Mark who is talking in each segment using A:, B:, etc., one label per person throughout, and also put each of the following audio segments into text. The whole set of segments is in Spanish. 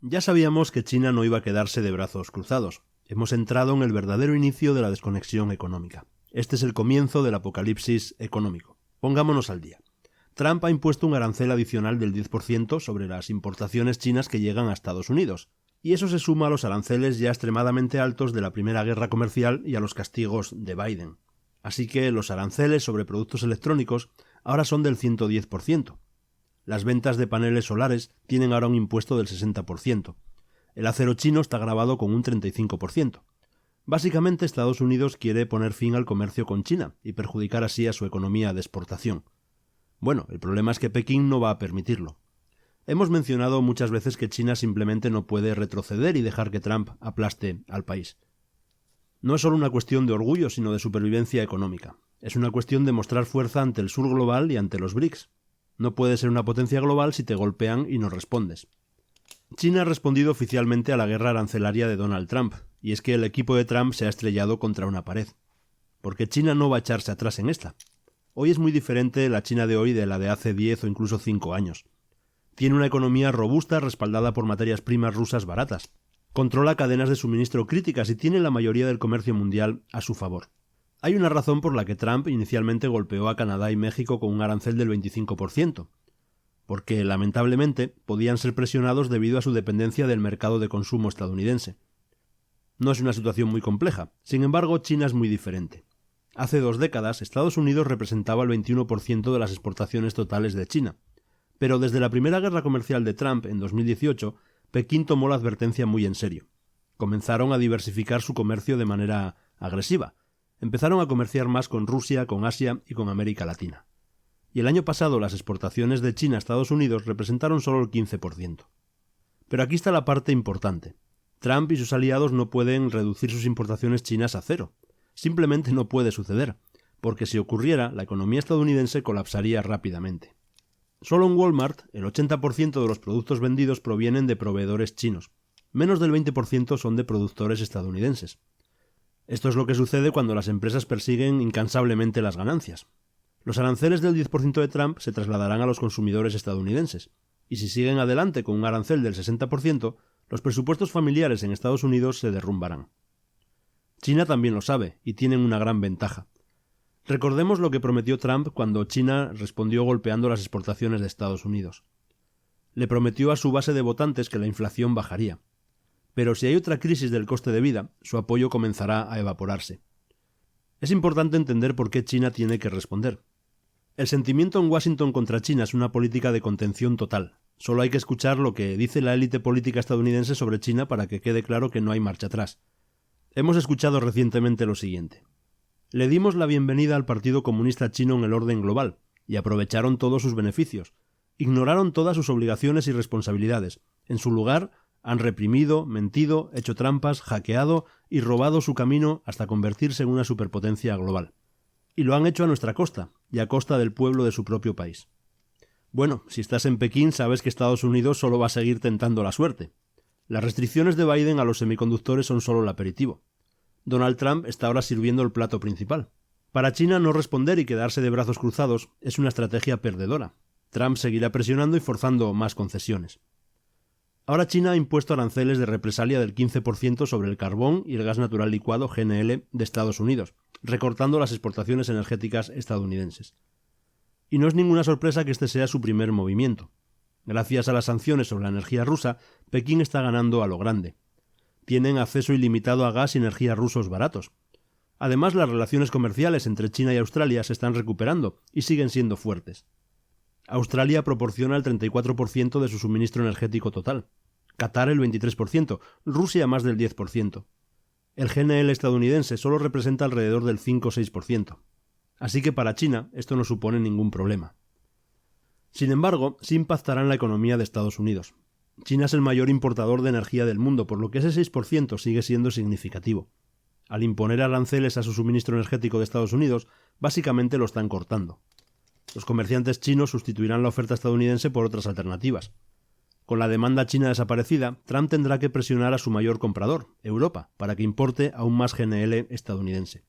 A: Ya sabíamos que China no iba a quedarse de brazos cruzados. Hemos entrado en el verdadero inicio de la desconexión económica. Este es el comienzo del apocalipsis económico. Pongámonos al día. Trump ha impuesto un arancel adicional del 10% sobre las importaciones chinas que llegan a Estados Unidos. Y eso se suma a los aranceles ya extremadamente altos de la primera guerra comercial y a los castigos de Biden. Así que los aranceles sobre productos electrónicos ahora son del 110%. Las ventas de paneles solares tienen ahora un impuesto del 60%. El acero chino está gravado con un 35%. Básicamente, Estados Unidos quiere poner fin al comercio con China y perjudicar así a su economía de exportación. Bueno, el problema es que Pekín no va a permitirlo. Hemos mencionado muchas veces que China simplemente no puede retroceder y dejar que Trump aplaste al país. No es solo una cuestión de orgullo, sino de supervivencia económica. Es una cuestión de mostrar fuerza ante el sur global y ante los BRICS. No puedes ser una potencia global si te golpean y no respondes. China ha respondido oficialmente a la guerra arancelaria de Donald Trump, y es que el equipo de Trump se ha estrellado contra una pared. Porque China no va a echarse atrás en esta. Hoy es muy diferente la China de hoy de la de hace 10 o incluso 5 años. Tiene una economía robusta respaldada por materias primas rusas baratas. Controla cadenas de suministro críticas y tiene la mayoría del comercio mundial a su favor. Hay una razón por la que Trump inicialmente golpeó a Canadá y México con un arancel del 25%, porque lamentablemente podían ser presionados debido a su dependencia del mercado de consumo estadounidense. No es una situación muy compleja, sin embargo China es muy diferente. Hace 2 décadas Estados Unidos representaba el 21% de las exportaciones totales de China, pero desde la primera guerra comercial de Trump en 2018, Pekín tomó la advertencia muy en serio. Comenzaron a diversificar su comercio de manera agresiva. Empezaron a comerciar más con Rusia, con Asia y con América Latina. Y el año pasado las exportaciones de China a Estados Unidos representaron solo el 15%. Pero aquí está la parte importante. Trump y sus aliados no pueden reducir sus importaciones chinas a cero. Simplemente no puede suceder, porque si ocurriera, la economía estadounidense colapsaría rápidamente. Solo en Walmart, el 80% de los productos vendidos provienen de proveedores chinos. Menos del 20% son de productores estadounidenses. Esto es lo que sucede cuando las empresas persiguen incansablemente las ganancias. Los aranceles del 10% de Trump se trasladarán a los consumidores estadounidenses, y si siguen adelante con un arancel del 60%, los presupuestos familiares en Estados Unidos se derrumbarán. China también lo sabe, y tienen una gran ventaja. Recordemos lo que prometió Trump cuando China respondió golpeando las exportaciones de Estados Unidos. Le prometió a su base de votantes que la inflación bajaría. Pero si hay otra crisis del coste de vida, su apoyo comenzará a evaporarse. Es importante entender por qué China tiene que responder. El sentimiento en Washington contra China es una política de contención total. Solo hay que escuchar lo que dice la élite política estadounidense sobre China para que quede claro que no hay marcha atrás. Hemos escuchado recientemente lo siguiente. Le dimos la bienvenida al Partido Comunista Chino en el orden global, y aprovecharon todos sus beneficios. Ignoraron todas sus obligaciones y responsabilidades. En su lugar, han reprimido, mentido, hecho trampas, hackeado y robado su camino hasta convertirse en una superpotencia global. Y lo han hecho a nuestra costa, y a costa del pueblo de su propio país. Bueno, si estás en Pekín sabes que Estados Unidos solo va a seguir tentando la suerte. Las restricciones de Biden a los semiconductores son solo el aperitivo. Donald Trump está ahora sirviendo el plato principal. Para China no responder y quedarse de brazos cruzados es una estrategia perdedora. Trump seguirá presionando y forzando más concesiones. Ahora China ha impuesto aranceles de represalia del 15% sobre el carbón y el gas natural licuado GNL de Estados Unidos, recortando las exportaciones energéticas estadounidenses. Y no es ninguna sorpresa que este sea su primer movimiento. Gracias a las sanciones sobre la energía rusa, Pekín está ganando a lo grande. Tienen acceso ilimitado a gas y energía rusos baratos. Además, las relaciones comerciales entre China y Australia se están recuperando y siguen siendo fuertes. Australia proporciona el 34% de su suministro energético total. Qatar el 23%, Rusia más del 10%. El GNL estadounidense solo representa alrededor del 5 o 6%. Así que para China esto no supone ningún problema. Sin embargo, sí impactará en la economía de Estados Unidos. China es el mayor importador de energía del mundo, por lo que ese 6% sigue siendo significativo. Al imponer aranceles a su suministro energético de Estados Unidos, básicamente lo están cortando. Los comerciantes chinos sustituirán la oferta estadounidense por otras alternativas. Con la demanda china desaparecida, Trump tendrá que presionar a su mayor comprador, Europa, para que importe aún más GNL estadounidense.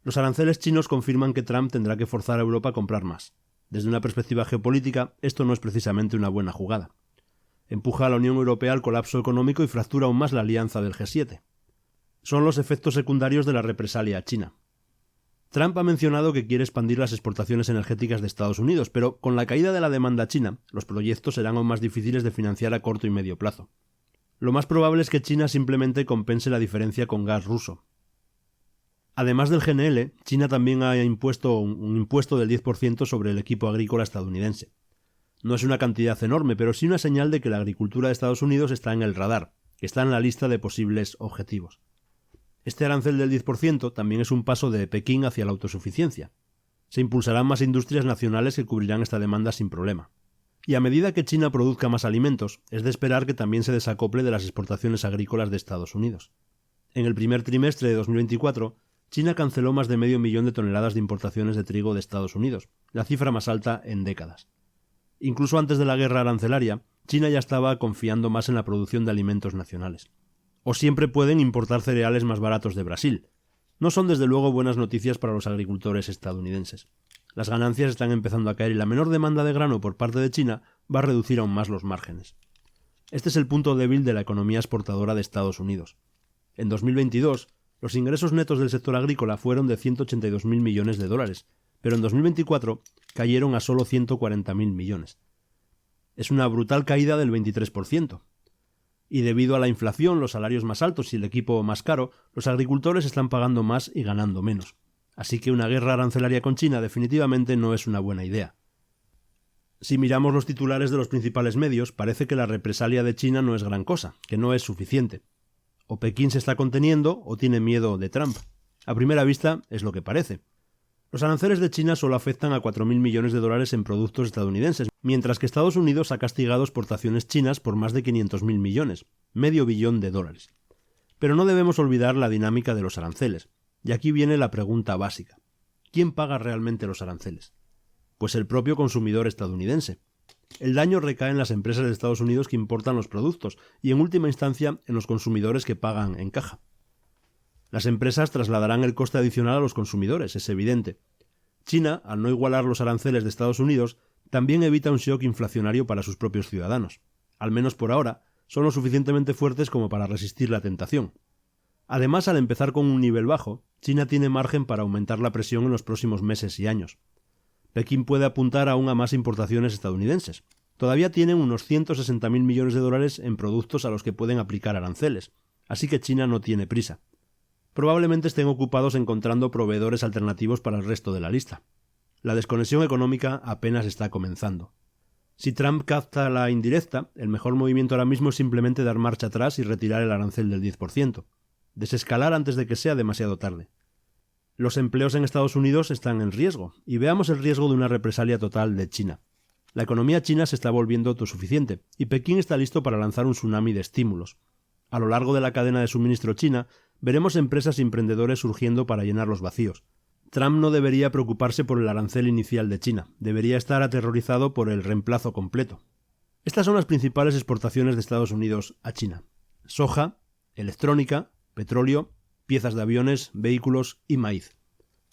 A: Los aranceles chinos confirman que Trump tendrá que forzar a Europa a comprar más. Desde una perspectiva geopolítica, esto no es precisamente una buena jugada. empuja a la Unión Europea al colapso económico y fractura aún más la alianza del G7. Son los efectos secundarios de la represalia a China. Trump ha mencionado que quiere expandir las exportaciones energéticas de Estados Unidos, pero con la caída de la demanda china, los proyectos serán aún más difíciles de financiar a corto y medio plazo. Lo más probable es que China simplemente compense la diferencia con gas ruso. Además del GNL, China también ha impuesto un impuesto del 10% sobre el equipo agrícola estadounidense. No es una cantidad enorme, pero sí una señal de que la agricultura de Estados Unidos está en el radar, que está en la lista de posibles objetivos. Este arancel del 10% también es un paso de Pekín hacia la autosuficiencia. Se impulsarán más industrias nacionales que cubrirán esta demanda sin problema. Y a medida que China produzca más alimentos, es de esperar que también se desacople de las exportaciones agrícolas de Estados Unidos. En el primer trimestre de 2024, China canceló más de 500.000 de toneladas de importaciones de trigo de Estados Unidos, la cifra más alta en décadas. Incluso antes de la guerra arancelaria, China ya estaba confiando más en la producción de alimentos nacionales. O siempre pueden importar cereales más baratos de Brasil. No son desde luego buenas noticias para los agricultores estadounidenses. Las ganancias están empezando a caer y la menor demanda de grano por parte de China va a reducir aún más los márgenes. Este es el punto débil de la economía exportadora de Estados Unidos. En 2022, los ingresos netos del sector agrícola fueron de 182.000 millones de dólares, pero en 2024 cayeron a solo 140.000 millones. Es una brutal caída del 23%. Y debido a la inflación, los salarios más altos y el equipo más caro, los agricultores están pagando más y ganando menos. Así que una guerra arancelaria con China definitivamente no es una buena idea. Si miramos los titulares de los principales medios, parece que la represalia de China no es gran cosa, que no es suficiente. O Pekín se está conteniendo o tiene miedo de Trump. A primera vista es lo que parece. Los aranceles de China solo afectan a 4.000 millones de dólares en productos estadounidenses, mientras que Estados Unidos ha castigado exportaciones chinas por más de 500.000 millones, $500 million. Pero no debemos olvidar la dinámica de los aranceles. Y aquí viene la pregunta básica. ¿Quién paga realmente los aranceles? Pues el propio consumidor estadounidense. El daño recae en las empresas de Estados Unidos que importan los productos y, en última instancia, en los consumidores que pagan en caja. Las empresas trasladarán el coste adicional a los consumidores, es evidente. China, al no igualar los aranceles de Estados Unidos, también evita un shock inflacionario para sus propios ciudadanos. Al menos por ahora, son lo suficientemente fuertes como para resistir la tentación. Además, al empezar con un nivel bajo, China tiene margen para aumentar la presión en los próximos meses y años. Pekín puede apuntar aún a más importaciones estadounidenses. Todavía tienen unos 160.000 millones de dólares en productos a los que pueden aplicar aranceles, así que China no tiene prisa. Probablemente estén ocupados encontrando proveedores alternativos para el resto de la lista. La desconexión económica apenas está comenzando. Si Trump capta la indirecta, el mejor movimiento ahora mismo es simplemente dar marcha atrás y retirar el arancel del 10%. Desescalar antes de que sea demasiado tarde. Los empleos en Estados Unidos están en riesgo, y veamos el riesgo de una represalia total de China. La economía china se está volviendo autosuficiente, y Pekín está listo para lanzar un tsunami de estímulos. A lo largo de la cadena de suministro china, veremos empresas y emprendedores surgiendo para llenar los vacíos. Trump no debería preocuparse por el arancel inicial de China, debería estar aterrorizado por el reemplazo completo. Estas son las principales exportaciones de Estados Unidos a China: soja, electrónica, petróleo, piezas de aviones, vehículos y maíz.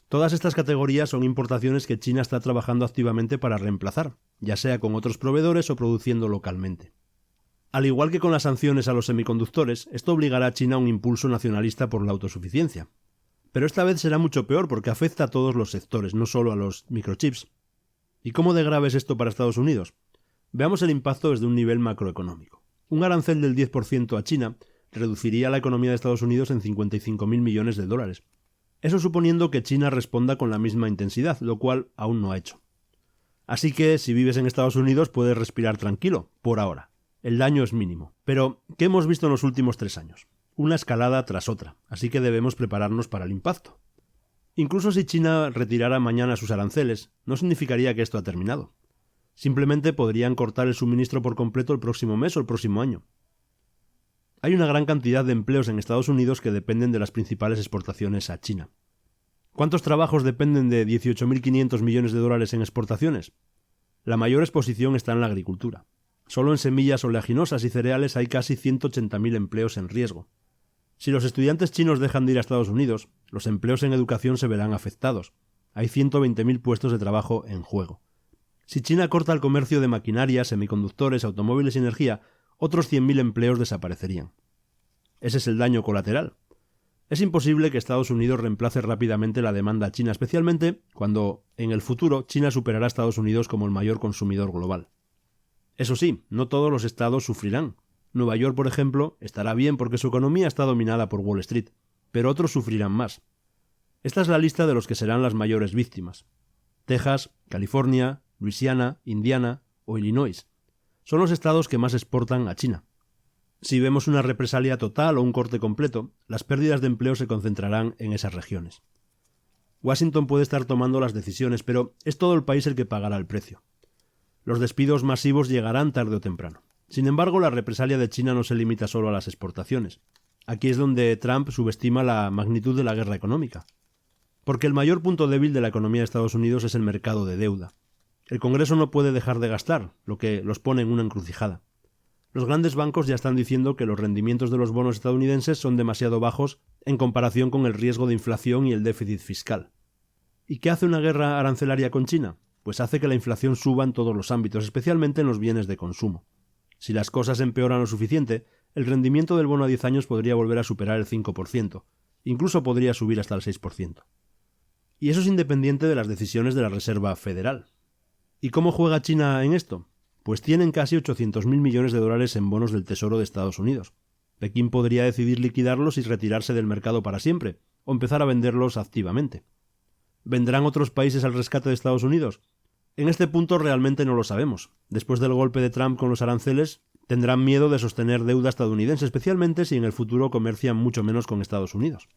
A: Todas estas categorías son importaciones que China está trabajando activamente para reemplazar, ya sea con otros proveedores o produciendo localmente. Al igual que con las sanciones a los semiconductores, esto obligará a China a un impulso nacionalista por la autosuficiencia. Pero esta vez será mucho peor porque afecta a todos los sectores, no solo a los microchips. ¿Y cómo de grave es esto para Estados Unidos? Veamos el impacto desde un nivel macroeconómico. Un arancel del 10% a China reduciría la economía de Estados Unidos en 55.000 millones de dólares. Eso suponiendo que China responda con la misma intensidad, lo cual aún no ha hecho. Así que, si vives en Estados Unidos, puedes respirar tranquilo, por ahora. El daño es mínimo. Pero, ¿qué hemos visto en los últimos 3 años? Una escalada tras otra, así que debemos prepararnos para el impacto. Incluso si China retirara mañana sus aranceles, no significaría que esto ha terminado. Simplemente podrían cortar el suministro por completo el próximo mes o el próximo año. Hay una gran cantidad de empleos en Estados Unidos que dependen de las principales exportaciones a China. ¿Cuántos trabajos dependen de 18.500 millones de dólares en exportaciones? La mayor exposición está en la agricultura. Solo en semillas oleaginosas y cereales hay casi 180.000 empleos en riesgo. Si los estudiantes chinos dejan de ir a Estados Unidos, los empleos en educación se verán afectados. Hay 120.000 puestos de trabajo en juego. Si China corta el comercio de maquinaria, semiconductores, automóviles y energía, otros 100.000 empleos desaparecerían. Ese es el daño colateral. Es imposible que Estados Unidos reemplace rápidamente la demanda china, especialmente cuando, en el futuro, China superará a Estados Unidos como el mayor consumidor global. Eso sí, no todos los estados sufrirán. Nueva York, por ejemplo, estará bien porque su economía está dominada por Wall Street, pero otros sufrirán más. Esta es la lista de los que serán las mayores víctimas. Texas, California, Luisiana, Indiana o Illinois son los estados que más exportan a China. Si vemos una represalia total o un corte completo, las pérdidas de empleo se concentrarán en esas regiones. Washington puede estar tomando las decisiones, pero es todo el país el que pagará el precio. Los despidos masivos llegarán tarde o temprano. Sin embargo, la represalia de China no se limita solo a las exportaciones. Aquí es donde Trump subestima la magnitud de la guerra económica. Porque el mayor punto débil de la economía de Estados Unidos es el mercado de deuda. El Congreso no puede dejar de gastar, lo que los pone en una encrucijada. Los grandes bancos ya están diciendo que los rendimientos de los bonos estadounidenses son demasiado bajos en comparación con el riesgo de inflación y el déficit fiscal. ¿Y qué hace una guerra arancelaria con China? Pues hace que la inflación suba en todos los ámbitos, especialmente en los bienes de consumo. Si las cosas empeoran lo suficiente, el rendimiento del bono a 10 años podría volver a superar el 5%, incluso podría subir hasta el 6%. Y eso es independiente de las decisiones de la Reserva Federal. ¿Y cómo juega China en esto? Pues tienen casi 800.000 millones de dólares en bonos del Tesoro de Estados Unidos. Pekín podría decidir liquidarlos y retirarse del mercado para siempre, o empezar a venderlos activamente. ¿Vendrán otros países al rescate de Estados Unidos? En este punto realmente no lo sabemos. Después del golpe de Trump con los aranceles, tendrán miedo de sostener deuda estadounidense, especialmente si en el futuro comercian mucho menos con Estados Unidos.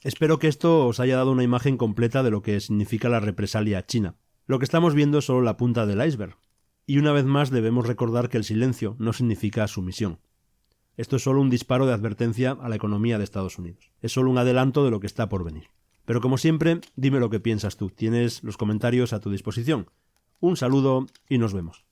A: Espero que esto os haya dado una imagen completa de lo que significa la represalia china. Lo que estamos viendo es solo la punta del iceberg. Y una vez más debemos recordar que el silencio no significa sumisión. Esto es solo un disparo de advertencia a la economía de Estados Unidos. Es solo un adelanto de lo que está por venir. Pero como siempre, dime lo que piensas tú. Tienes los comentarios a tu disposición. Un saludo y nos vemos.